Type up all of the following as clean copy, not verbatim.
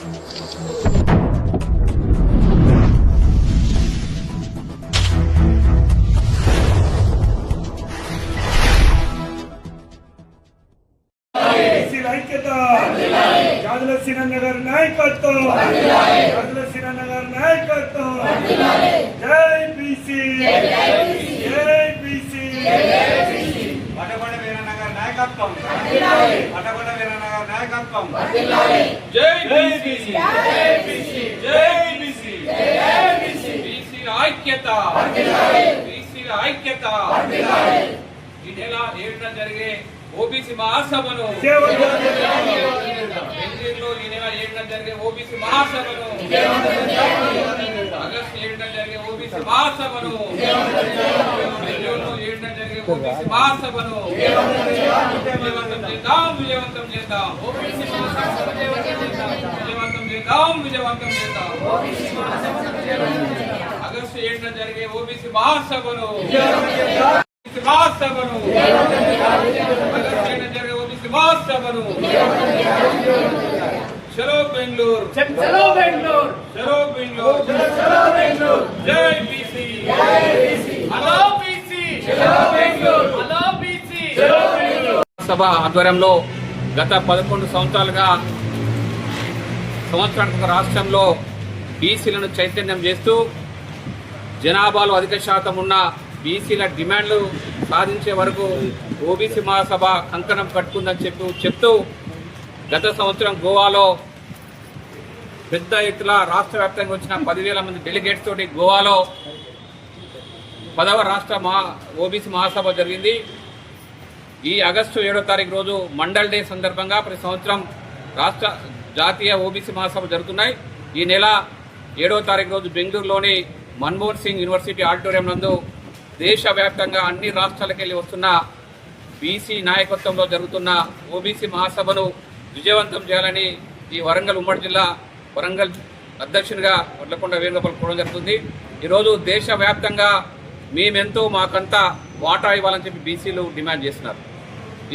నగర్ నాయకత్వం నగర్ నాయకత్వం జై బీసీ జై బీసీ పటకొండ వీరనగర్ నాయకత్వం పటకొండ వీరనగర్ నాయకత్వం జై బీసీ జై బీసీ జై బీసీ జై బీసీ బీసీల ఐక్యత బీసీల ఐక్యత ఈ నెల 7న జరిగే ఓబీసీ మహాసభను బెంగళూరులో ఈ నెల 7న జరిగే ఓబీసీ మహాసభను ఆగస్టు 7న జరిగే ఓబీసీ మహాసభను బెంగళూరులో 7న జరిగే ఓబీసీ మహాసభను విజయవంతం చేద్దాం విజయవంతం చేద్దాం విజయవంతం చేద్దాం విజయవంతం చేద్దాం ఆగస్టు 7న జరిగే ఓబీసీ మహాసభను మహాసభను మహాసభను చలో బెంగళూరు చలో బెంగళూరు చలో బెంగళూరు చలో బెంగళూరు జై బీసీ జై బీసీ హలో బీసీ చలో బెంగళూరు హలో బీసీ చలో బెంగళూరు సభ ఆధ్వర్యంలో గత 11 సంవత్సరాలుగా సంవత్సరానికి ఒక రాష్ట్రంలో బీసీలను చైతన్యం చేస్తూ జనాభాలో అధిక శాతం ఉన్న బీసీల డిమాండ్లు సాధించే వరకు ఓబీసీ మహాసభ కంకణం కట్టుకుందని చెప్తూ గత సంవత్సరం గోవాలో పెద్ద ఎత్తున రాష్ట్ర వ్యాప్తంగా వచ్చిన 10,000 మంది డెలిగేట్స్ తోటి గోవాలో 10వ రాష్ట్ర ఓబీసీ మహాసభ జరిగింది. ఈ ఆగస్టు 7వ తారీఖు రోజు మండల్ డే సందర్భంగా ప్రతి సంవత్సరం రాష్ట్ర జాతీయ ఓబీసీ మహాసభ జరుగుతున్నాయి. ఈ నెల 7వ తారీఖు రోజు బెంగళూరులోని మన్మోహన్ సింగ్ యూనివర్సిటీ ఆడిటోరియం నందు దేశవ్యాప్తంగా అన్ని రాష్ట్రాలకు వెళ్ళి వస్తున్న బీసీ నాయకత్వంలో జరుగుతున్న ఓబీసీ మహాసభను విజయవంతం చేయాలని ఈ వరంగల్ ఉమ్మడి జిల్లా వరంగల్ అధ్యక్షునిగా వడ్లకొండ వేణుగోపాల్ కోవడం జరుగుతుంది. ఈరోజు దేశవ్యాప్తంగా మేమెంతో మాకంతా వాటా ఇవ్వాలని చెప్పి బీసీలు డిమాండ్ చేస్తున్నారు.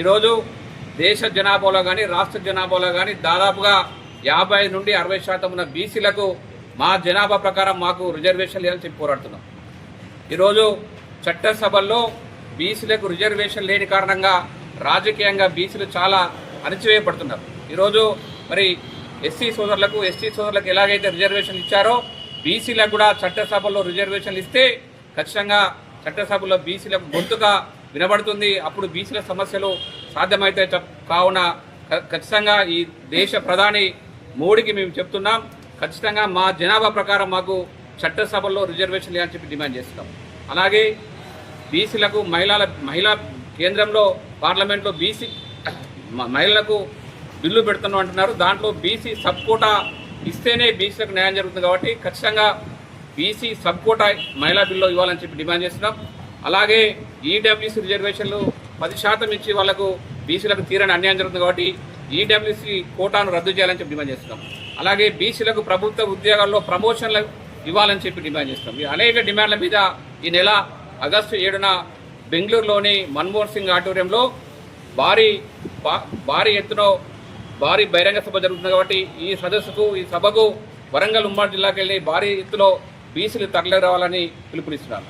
ఈరోజు దేశ జనాభాలో కానీ రాష్ట్ర జనాభాలో కానీ దాదాపుగా 50 నుండి 60% ఉన్న బీసీలకు మా జనాభా ప్రకారం మాకు రిజర్వేషన్ లేదని చెప్పి పోరాడుతున్నాం. ఈరోజు చట్టసభల్లో బీసీలకు రిజర్వేషన్ లేని కారణంగా రాజకీయంగా బీసీలు చాలా అణచివేయబడుతున్నారు. ఈరోజు మరి ఎస్సీ సోదరులకు ఎలాగైతే రిజర్వేషన్లు ఇచ్చారో బీసీలకు కూడా చట్టసభల్లో రిజర్వేషన్లు ఇస్తే ఖచ్చితంగా చట్టసభలో బీసీలకు గొంతుగా వినబడుతుంది. అప్పుడు బీసీల సమస్యలు సాధ్యమైతే కావున ఖచ్చితంగా ఈ దేశ ప్రధాని మోడీకి మేము చెప్తున్నాం, ఖచ్చితంగా మా జనాభా ప్రకారం మాకు చట్టసభల్లో రిజర్వేషన్లు అని చెప్పి డిమాండ్ చేస్తున్నాం. అలాగే బీసీలకు మహిళా కేంద్రంలో పార్లమెంట్లో బీసీ మహిళలకు బిల్లు పెడుతున్నాం అంటున్నారు. దాంట్లో బీసీ సబ్ కోటా ఇస్తేనే బీసీలకు న్యాయం జరుగుతుంది కాబట్టి ఖచ్చితంగా బీసీ సబ్ కోటా మహిళా బిల్లు ఇవ్వాలని చెప్పి డిమాండ్ చేస్తున్నాం. అలాగే ఈడబ్ల్యూసీ రిజర్వేషన్లు 10% ఇచ్చి వాళ్లకు బీసీలకు తీరని అన్యాయం జరుగుతుంది కాబట్టి ఈడబ్ల్యూసీ కోటాను రద్దు చేయాలని చెప్పి డిమాండ్ చేస్తున్నాం. అలాగే బీసీలకు ప్రభుత్వ ఉద్యోగాల్లో ప్రమోషన్లు ఇవ్వాలని చెప్పి డిమాండ్ చేస్తున్నాం. ఈ అనేక డిమాండ్ల మీద ఈ నెల ఆగస్టు 7న బెంగళూరులోని మన్మోహన్ సింగ్ ఆడిటోరియంలో భారీ ఎత్తున భారీ బహిరంగ సభ జరుగుతుంది కాబట్టి ఈ సభకు వరంగల్ ఉమ్మడి జిల్లాకి వెళ్ళి భారీ ఎత్తులో బీసీలు తరలి రావాలని పిలుపునిస్తున్నారు.